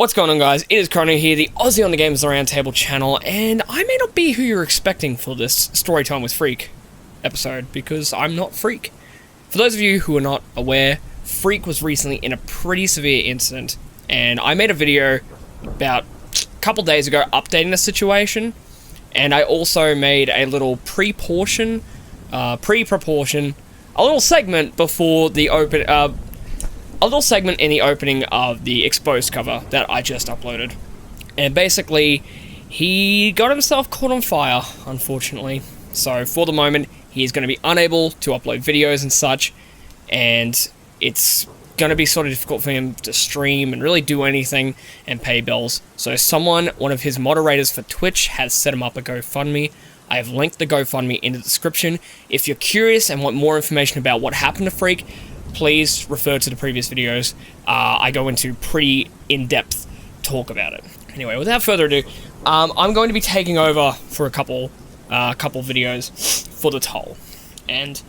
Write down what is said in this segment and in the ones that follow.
What's going on, guys? It is Chrono here, the Aussie on the Games Roundtable channel, and I may not be who you're expecting for this Storytime with Freak episode, because I'm not Freak. For those of you who are not aware, Freak was recently in a pretty severe incident, and I made a video about a couple days ago updating the situation, and I also made a little pre-proportion, a little segment before the a little segment in the opening of the exposed cover that I just uploaded. And basically, he got himself caught on fire, unfortunately. So for the moment, he's going to be unable to upload videos and such, and it's going to be sort of difficult for him to stream and really do anything and pay bills. So one of his moderators for Twitch, has set him up a GoFundMe. I have linked the GoFundMe in the description. If you're curious and want more information about what happened to Freak, please refer to the previous videos. I go into pretty in-depth talk about it. Anyway, without further ado, I'm going to be taking over for a couple videos for the toll. And,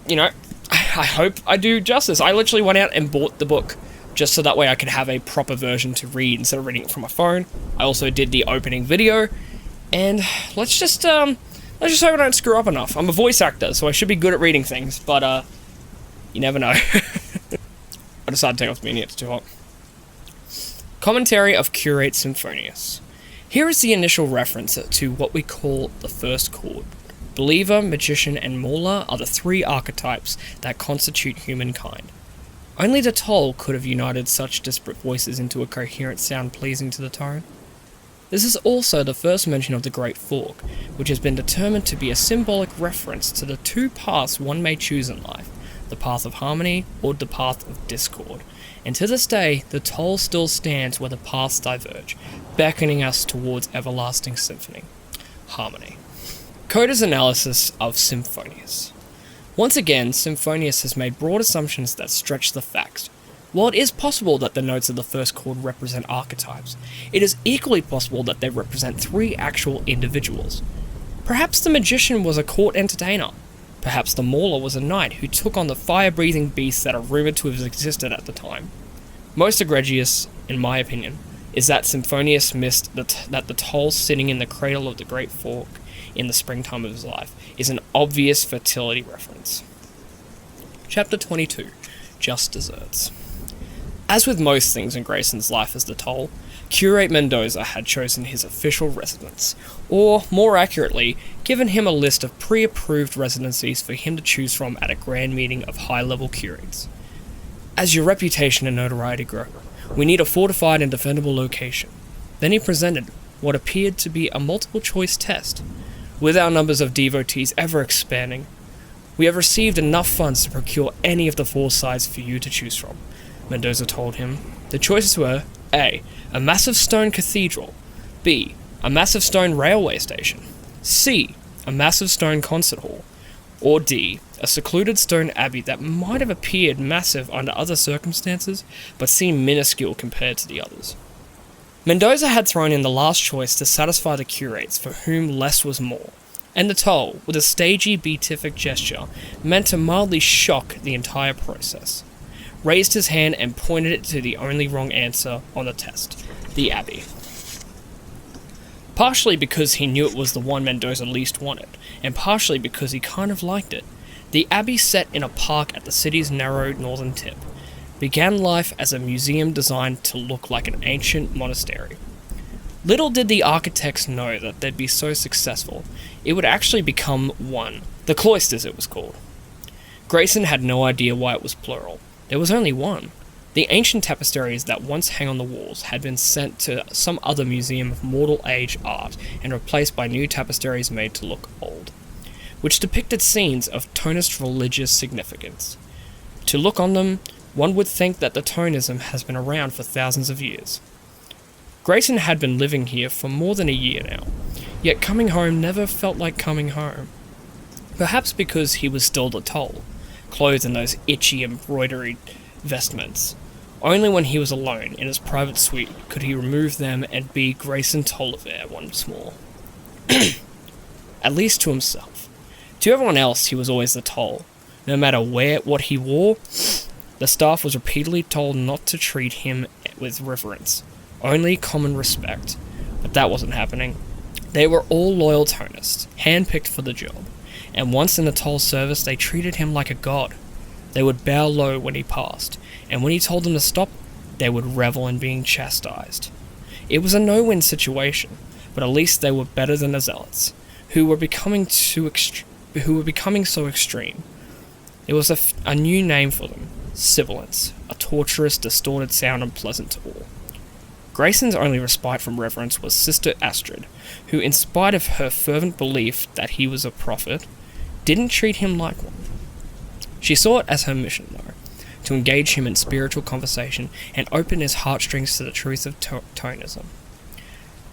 you know, I hope I do justice. I literally went out and bought the book just so that way I could have a proper version to read instead of reading it from my phone. I also did the opening video, and let's just hope I don't screw up enough. I'm a voice actor, so I should be good at reading things, but you never know. I decided to take off the menu, it's too hot. Commentary of Curate Symphonius. Here is the initial reference to what we call the first chord. Believer, magician, and mauler are the three archetypes that constitute humankind. Only the toll could have united such disparate voices into a coherent sound pleasing to the tone. This is also the first mention of the Great Fork, which has been determined to be a symbolic reference to the two paths one may choose in life, the path of harmony or the path of discord, and to this day the toll still stands where the paths diverge, beckoning us towards everlasting symphony. Harmony. Coda's analysis of Symphonius. Once again, Symphonius has made broad assumptions that stretch the facts. While it is possible that the notes of the first chord represent archetypes, it is equally possible that they represent three actual individuals. Perhaps the magician was a court entertainer. Perhaps the mauler was a knight who took on the fire-breathing beasts that are rumoured to have existed at the time. Most egregious, in my opinion, is that Symphonius missed that the toll sitting in the cradle of the Great Fork in the springtime of his life is an obvious fertility reference. Chapter 22. Just Desserts. As with most things in Grayson's life as the toll, Curate Mendoza had chosen his official residence, or, more accurately, given him a list of pre-approved residencies for him to choose from at a grand meeting of high-level curates. As your reputation and notoriety grow, we need a fortified and defendable location. Then he presented what appeared to be a multiple-choice test. With our numbers of devotees ever expanding, we have received enough funds to procure any of the four sites for you to choose from, Mendoza told him. The choices were A. A massive stone cathedral. B. A massive stone railway station. C. A massive stone concert hall. Or D. A secluded stone abbey that might have appeared massive under other circumstances, but seemed minuscule compared to the others. Mendoza had thrown in the last choice to satisfy the curates for whom less was more, and the toll, with a stagey beatific gesture, meant to mildly shock the entire process, raised his hand and pointed it to the only wrong answer on the test, the abbey. Partially because he knew it was the one Mendoza least wanted, and partially because he kind of liked it, the abbey, set in a park at the city's narrow northern tip, began life as a museum designed to look like an ancient monastery. Little did the architects know that they'd be so successful, it would actually become one, the cloisters it was called. Grayson had no idea why it was plural. There was only one. The ancient tapestries that once hang on the walls had been sent to some other museum of mortal age art and replaced by new tapestries made to look old, which depicted scenes of tonist religious significance. To look on them, one would think that the tonism has been around for thousands of years. Grayson had been living here for more than a year now, yet coming home never felt like coming home. Perhaps because he was still the toll, clothed in those itchy embroidered vestments. Only when he was alone in his private suite could he remove them and be Grayson Tolliver once more. At least to himself. To everyone else he was always the toll. No matter what he wore, the staff was repeatedly told not to treat him with reverence. only common respect. But that wasn't happening. They were all loyal Tonists, handpicked for the job, and once in the toll service they treated him like a god. They would bow low when he passed, and when he told them to stop, they would revel in being chastised. It was a no-win situation, but at least they were better than the Zealots, who were becoming so extreme. It was a new name for them, sibilance, a torturous, distorted sound unpleasant to all. Grayson's only respite from reverence was Sister Astrid, who, in spite of her fervent belief that he was a prophet, didn't treat him like one. She saw it as her mission, though, to engage him in spiritual conversation and open his heartstrings to the truth of Tonism.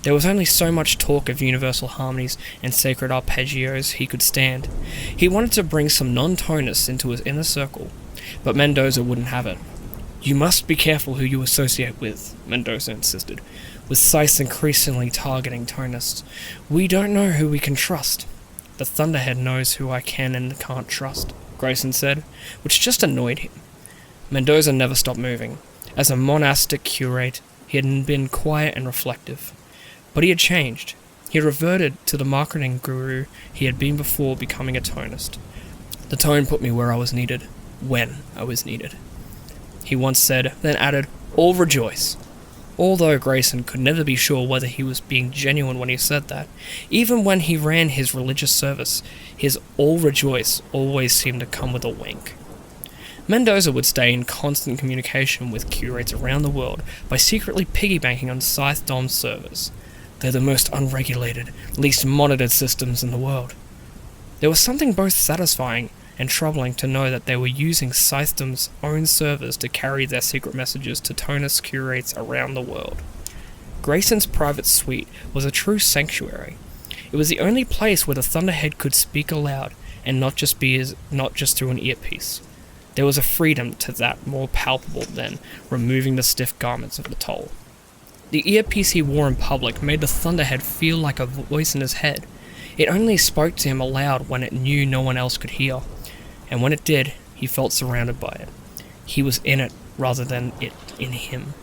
There was only so much talk of universal harmonies and sacred arpeggios he could stand. He wanted to bring some non-Tonists into his inner circle, but Mendoza wouldn't have it. "You must be careful who you associate with," Mendoza insisted, with Scythe increasingly targeting Tonists. "We don't know who we can trust." "The Thunderhead knows who I can and can't trust," Grayson said, which just annoyed him. Mendoza never stopped moving. As a monastic curate, he had been quiet and reflective. But he had changed. He had reverted to the marketing guru he had been before becoming a Tonist. "The tone put me where I was needed, when I was needed," he once said, then added, "All rejoice." Although Grayson could never be sure whether he was being genuine when he said that, even when he ran his religious service, his "all rejoice" always seemed to come with a wink. Mendoza would stay in constant communication with curates around the world by secretly piggybanking on Scythe Dom's servers. They're the most unregulated, least monitored systems in the world. There was something both satisfying and troubling to know that they were using Scythedom's own servers to carry their secret messages to Tonist curates around the world. Grayson's private suite was a true sanctuary. It was the only place where the Thunderhead could speak aloud and not just through an earpiece. There was a freedom to that more palpable than removing the stiff garments of the toll. The earpiece he wore in public made the Thunderhead feel like a voice in his head. It only spoke to him aloud when it knew no one else could hear, and when it did, he felt surrounded by it. He was in it rather than it in him.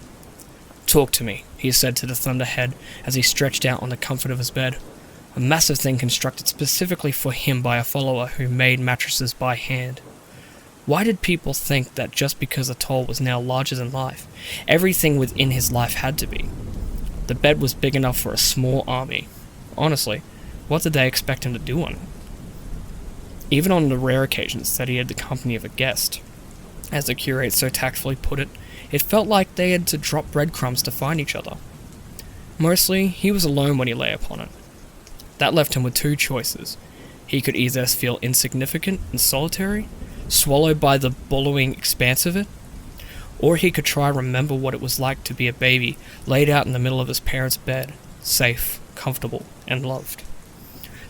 "Talk to me," he said to the Thunderhead as he stretched out on the comfort of his bed, a massive thing constructed specifically for him by a follower who made mattresses by hand. Why did people think that just because the toll was now larger than life, everything within his life had to be? The bed was big enough for a small army. Honestly, what did they expect him to do on it? Even on the rare occasions that he had the company of a guest, as the curate so tactfully put it, it felt like they had to drop breadcrumbs to find each other. Mostly, he was alone when he lay upon it. That left him with two choices. He could either feel insignificant and solitary, swallowed by the billowing expanse of it, or he could try to remember what it was like to be a baby laid out in the middle of his parents' bed, safe, comfortable, and loved.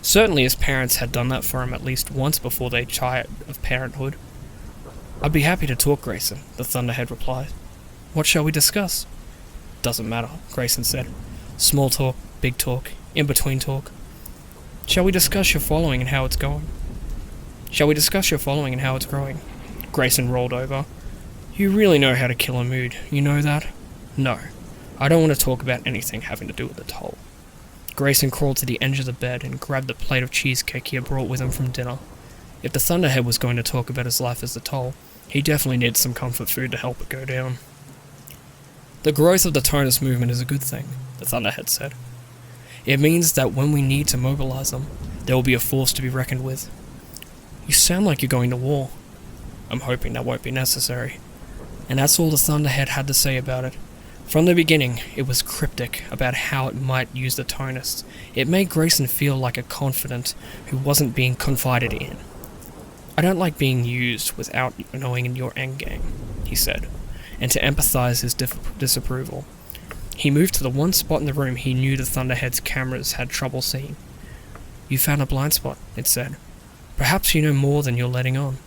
Certainly his parents had done that for him at least once before they tired of parenthood. "I'd be happy to talk, Grayson," the Thunderhead replied. "What shall we discuss?" "Doesn't matter," Grayson said. "Small talk, big talk, in-between talk. Shall we discuss your following and how it's going?" Grayson rolled over. "You really know how to kill a mood, you know that?" "No, I don't want to talk about anything having to do with the toll." Grayson crawled to the edge of the bed and grabbed the plate of cheesecake he had brought with him from dinner. If the Thunderhead was going to talk about his life as the toll, he definitely needed some comfort food to help it go down. "The growth of the Tonist movement is a good thing," the Thunderhead said. "It means that when we need to mobilize them, there will be a force to be reckoned with." "You sound like you're going to war." "I'm hoping that won't be necessary." And that's all the Thunderhead had to say about it. From the beginning, it was cryptic about how it might use the Tonists. It made Grayson feel like a confidant who wasn't being confided in. "I don't like being used without knowing your endgame," he said, and to empathize his disapproval, he moved to the one spot in the room he knew the Thunderhead's cameras had trouble seeing. "You found a blind spot," it said. "Perhaps you know more than you're letting on."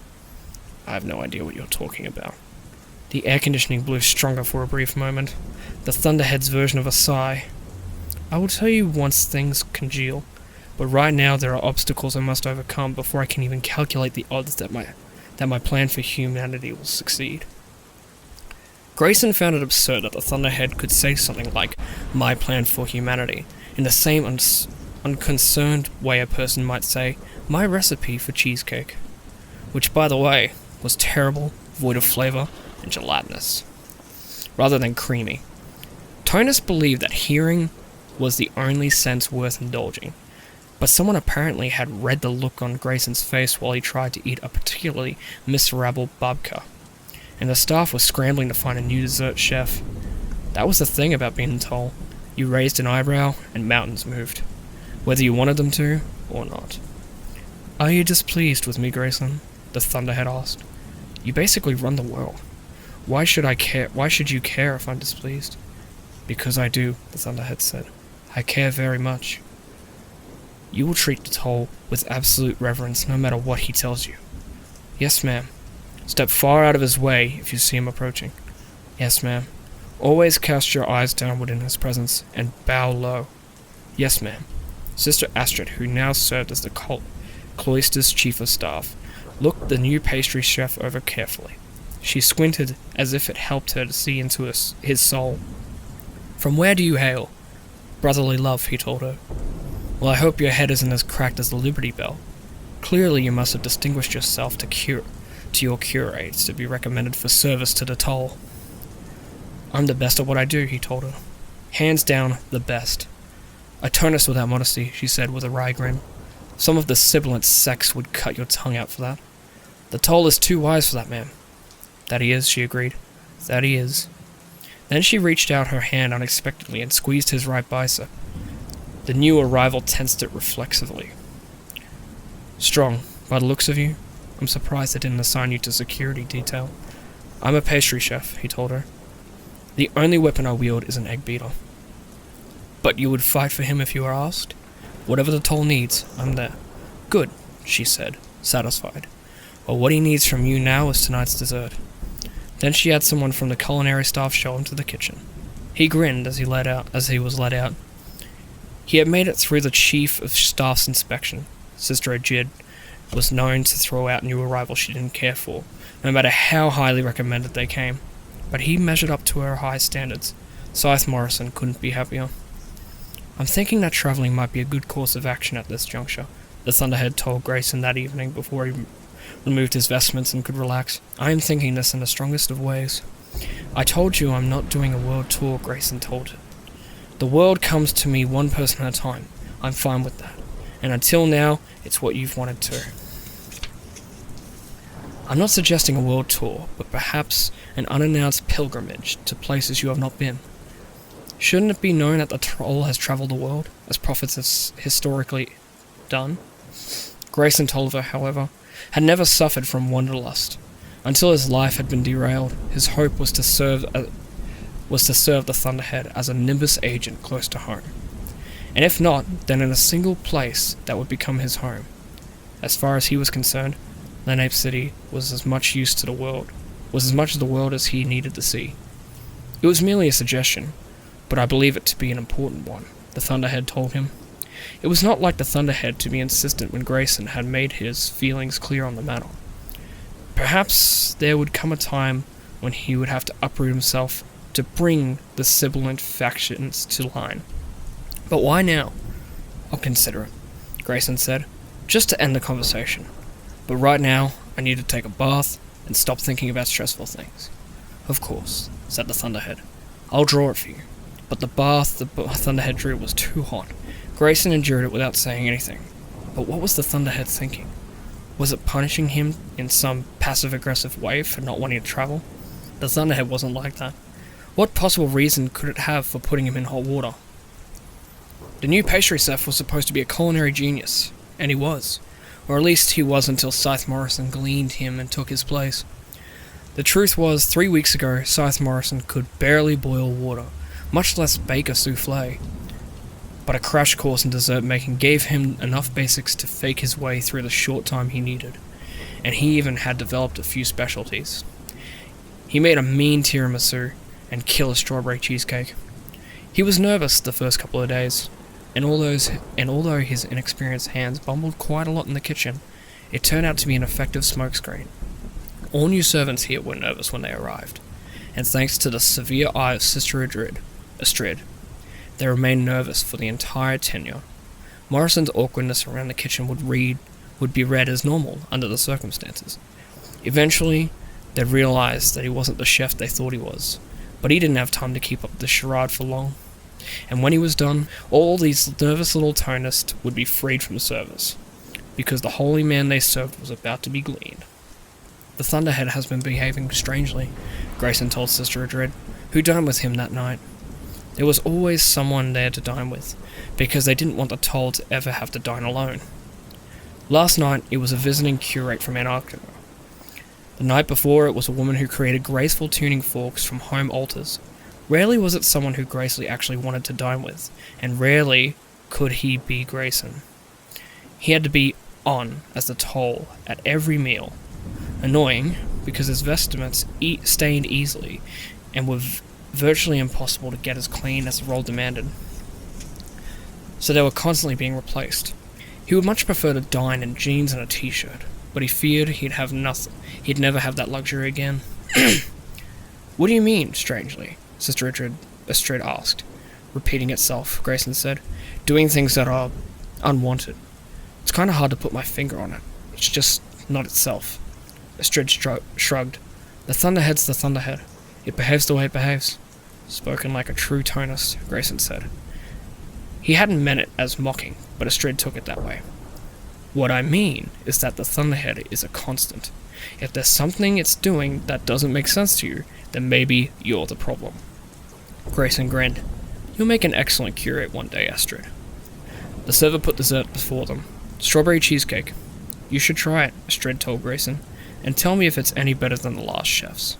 "I have no idea what you're talking about." The air conditioning blew stronger for a brief moment. The Thunderhead's version of a sigh. "I will tell you once things congeal, but right now there are obstacles I must overcome before I can even calculate the odds that my plan for humanity will succeed." Grayson found it absurd that the Thunderhead could say something like, "my plan for humanity," in the same unconcerned way a person might say, "my recipe for cheesecake," which, by the way, was terrible, void of flavour, and gelatinous, rather than creamy. Tonus believed that hearing was the only sense worth indulging, but someone apparently had read the look on Grayson's face while he tried to eat a particularly miserable babka, and the staff was scrambling to find a new dessert chef. That was the thing about being told. You raised an eyebrow, and mountains moved, whether you wanted them to or not. "Are you displeased with me, Grayson?" the Thunderhead asked. "You basically run the world. Why should I care? Why should you care if I'm displeased?" "Because I do," the Thunderhead said. "I care very much." "You will treat the Toll with absolute reverence no matter what he tells you." "Yes, ma'am." "Step far out of his way if you see him approaching." "Yes, ma'am." "Always cast your eyes downward in his presence, and bow low." "Yes, ma'am." Sister Astrid, who now served as the cloister's chief of staff, looked the new pastry chef over carefully. She squinted as if it helped her to see into his soul. "From where do you hail?" "Brotherly love," he told her. "Well, I hope your head isn't as cracked as the Liberty Bell. Clearly you must have distinguished yourself to your curates to be recommended for service to the Toll." "I'm the best at what I do," he told her. "Hands down, the best." "I Tonus without modesty," she said with a wry grin. "Some of the sibilant sex would cut your tongue out for that." "The Toll is too wise for that, ma'am." "That he is," she agreed. "That he is." Then she reached out her hand unexpectedly and squeezed his right bicep. The new arrival tensed it reflexively. "Strong, by the looks of you. I'm surprised they didn't assign you to security detail." "I'm a pastry chef," he told her. "The only weapon I wield is an egg beater." "But you would fight for him if you were asked?" "Whatever the Toll needs, I'm there." "Good," she said, satisfied. "Well, what he needs from you now is tonight's dessert." Then she had someone from the culinary staff show him to the kitchen. He grinned as he was let out. He had made it through the chief of staff's inspection. Sister Ajid was known to throw out new arrivals she didn't care for, no matter how highly recommended they came. But he measured up to her high standards. Scythe Morrison couldn't be happier. "I'm thinking that travelling might be a good course of action at this juncture," the Thunderhead told Grayson that evening before he removed his vestments and could relax. "I am thinking this in the strongest of ways." "I told you I'm not doing a world tour," Grayson told her. "The world comes to me one person at a time. I'm fine with that. And until now, it's what you've wanted to." "I'm not suggesting a world tour, but perhaps an unannounced pilgrimage to places you have not been. Shouldn't it be known that the Troll has travelled the world, as prophets have historically done?" Grayson told her, however, had never suffered from wanderlust. Until his life had been derailed, his hope was to serve the Thunderhead as a Nimbus agent close to home. And if not, then in a single place that would become his home. As far as he was concerned, Lenape City was as much use to the world, was as much of the world as he needed to see. "It was merely a suggestion, but I believe it to be an important one," the Thunderhead told him. It was not like the Thunderhead to be insistent when Grayson had made his feelings clear on the matter. Perhaps there would come a time when he would have to uproot himself to bring the sibilant factions to line. "But why now?" "I'll consider it," Grayson said, "just to end the conversation. But right now, I need to take a bath and stop thinking about stressful things." "Of course," said the Thunderhead. "I'll draw it for you." But the bath the Thunderhead drew was too hot. Grayson endured it without saying anything. But what was the Thunderhead thinking? Was it punishing him in some passive-aggressive way for not wanting to travel? The Thunderhead wasn't like that. What possible reason could it have for putting him in hot water? The new pastry chef was supposed to be a culinary genius, and he was. Or at least he was until Scythe Morrison gleaned him and took his place. The truth was, 3 weeks ago, Scythe Morrison could barely boil water, much less bake a souffle. But a crash course in dessert making gave him enough basics to fake his way through the short time he needed, and he even had developed a few specialties. He made a mean tiramisu and killer strawberry cheesecake. He was nervous the first couple of days, and although his inexperienced hands bumbled quite a lot in the kitchen, it turned out to be an effective smokescreen. All new servants here were nervous when they arrived, and thanks to the severe eye of Sister Astrid, they remained nervous for the entire tenure. Morrison's awkwardness around the kitchen would be read as normal under the circumstances. Eventually, they realized that he wasn't the chef they thought he was, but he didn't have time to keep up the charade for long. And when he was done, all these nervous little tonists would be freed from service, because the holy man they served was about to be gleaned. The Thunderhead has been behaving strangely, Grayson told Sister Adred, who dined with him that night. There was always someone there to dine with, because they didn't want the Toll to ever have to dine alone. Last night, it was a visiting curate from Antarctica. The night before, it was a woman who created graceful tuning forks from home altars. Rarely was it someone who Grayson actually wanted to dine with, and rarely could he be Grayson. He had to be on as the Toll at every meal. Annoying, because his vestments stained easily, and were virtually impossible to get as clean as the role demanded. So they were constantly being replaced. He would much prefer to dine in jeans and a t-shirt, but he feared he'd never have that luxury again. What do you mean, strangely? Sister Astrid asked. Repeating itself, Grayson said. Doing things that are unwanted. It's kind of hard to put my finger on it. It's just not itself. Astrid shrugged. The Thunderhead's the Thunderhead. It behaves the way it behaves. Spoken like a true tonist, Grayson said. He hadn't meant it as mocking, but Astrid took it that way. What I mean is that the Thunderhead is a constant. If there's something it's doing that doesn't make sense to you, then maybe you're the problem. Grayson grinned. You'll make an excellent curate one day, Astrid. The server put dessert before them. Strawberry cheesecake. You should try it, Astrid told Grayson, and tell me if it's any better than the last chef's.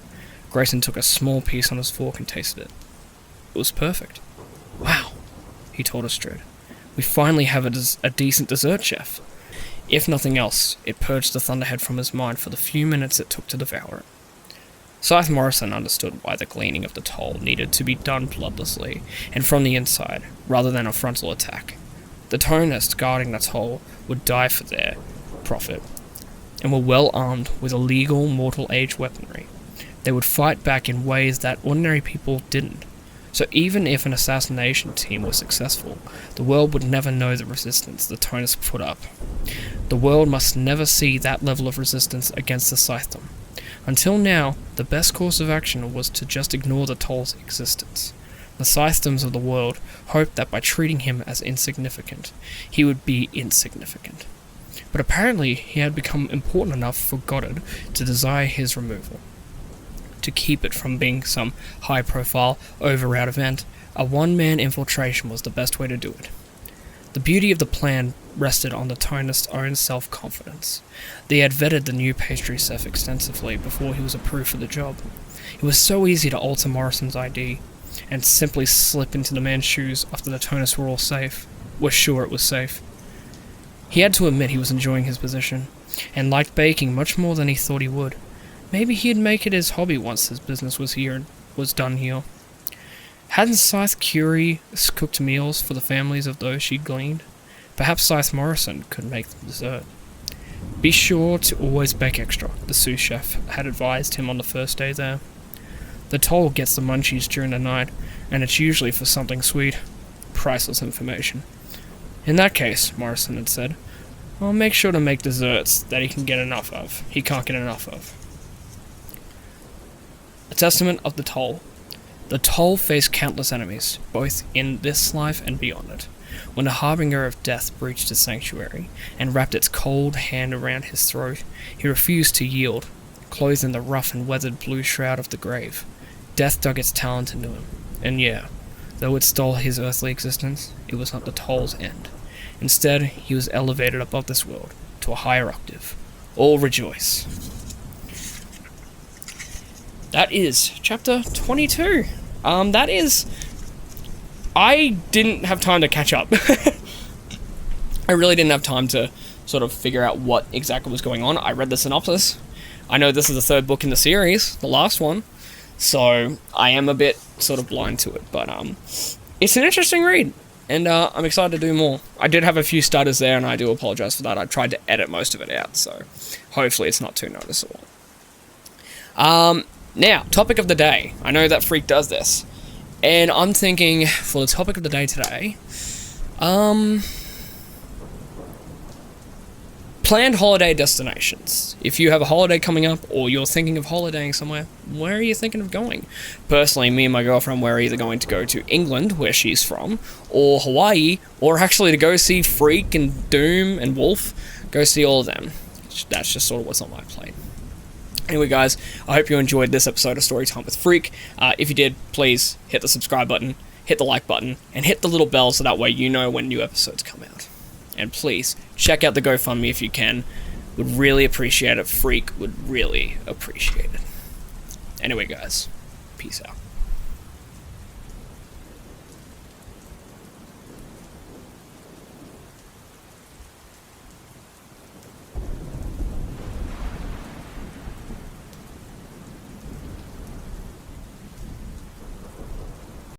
Grayson took a small piece on his fork and tasted it. It was perfect. Wow, he told Astrid. We finally have a decent dessert chef. If nothing else, it purged the Thunderhead from his mind for the few minutes it took to devour it. Scythe Morrison understood why the gleaning of the Toll needed to be done bloodlessly, and from the inside, rather than a frontal attack. The Tonists guarding the Toll would die for their profit, and were well armed with illegal mortal age weaponry. They would fight back in ways that ordinary people didn't. So even if an assassination team was successful, the world would never know the resistance the Tonists put up. The world must never see that level of resistance against the Scythedom. Until now, the best course of action was to just ignore the Toll's existence. The Scythedoms of the world hoped that by treating him as insignificant, he would be insignificant. But apparently he had become important enough for Goddard to desire his removal. To keep it from being some high-profile, over-out event, a one-man infiltration was the best way to do it. The beauty of the plan rested on the Tonist's own self-confidence. They had vetted the new Pastry Chef extensively before he was approved for the job. It was so easy to alter Morrison's ID, and simply slip into the man's shoes after the Tonists were sure it was safe. He had to admit he was enjoying his position, and liked baking much more than he thought he would. Maybe he'd make it his hobby once his business was done here. Hadn't Scythe Curie cooked meals for the families of those she'd gleaned? Perhaps Scythe Morrison could make the dessert. Be sure to always bake extra, the sous chef had advised him on the first day there. The Toll gets the munchies during the night, and it's usually for something sweet. Priceless information. In that case, Morrison had said, I'll make sure to make desserts that he can't get enough of. A testament of the Toll. The Toll faced countless enemies, both in this life and beyond it. When the harbinger of death breached his sanctuary, and wrapped its cold hand around his throat, he refused to yield, clothed in the rough and weathered blue shroud of the grave. Death dug its talent into him, and though it stole his earthly existence, it was not the Toll's end. Instead, he was elevated above this world, to a higher octave. All rejoice. That is chapter 22. I didn't have time to catch up. I really didn't have time to sort of figure out what exactly was going on. I read the synopsis. I know this is the third book in the series, the last one, so I am a bit sort of blind to it, but it's an interesting read, and I'm excited to do more. I did have a few stutters there, and I do apologize for that. I tried to edit most of it out, so hopefully it's not too noticeable. Now, topic of the day. I know that Freak does this. And I'm thinking, for the topic of the day today, planned holiday destinations. If you have a holiday coming up, or you're thinking of holidaying somewhere, where are you thinking of going? Personally, me and my girlfriend, we're either going to go to England, where she's from, or Hawaii, or actually to go see Freak and Doom and Wolf, go see all of them. That's just sort of what's on my plate. Anyway, guys, I hope you enjoyed this episode of Storytime with Freak. If you did, please hit the subscribe button, hit the like button, and hit the little bell so that way you know when new episodes come out. And please, check out the GoFundMe if you can. Would really appreciate it. Freak would really appreciate it. Anyway, guys, peace out.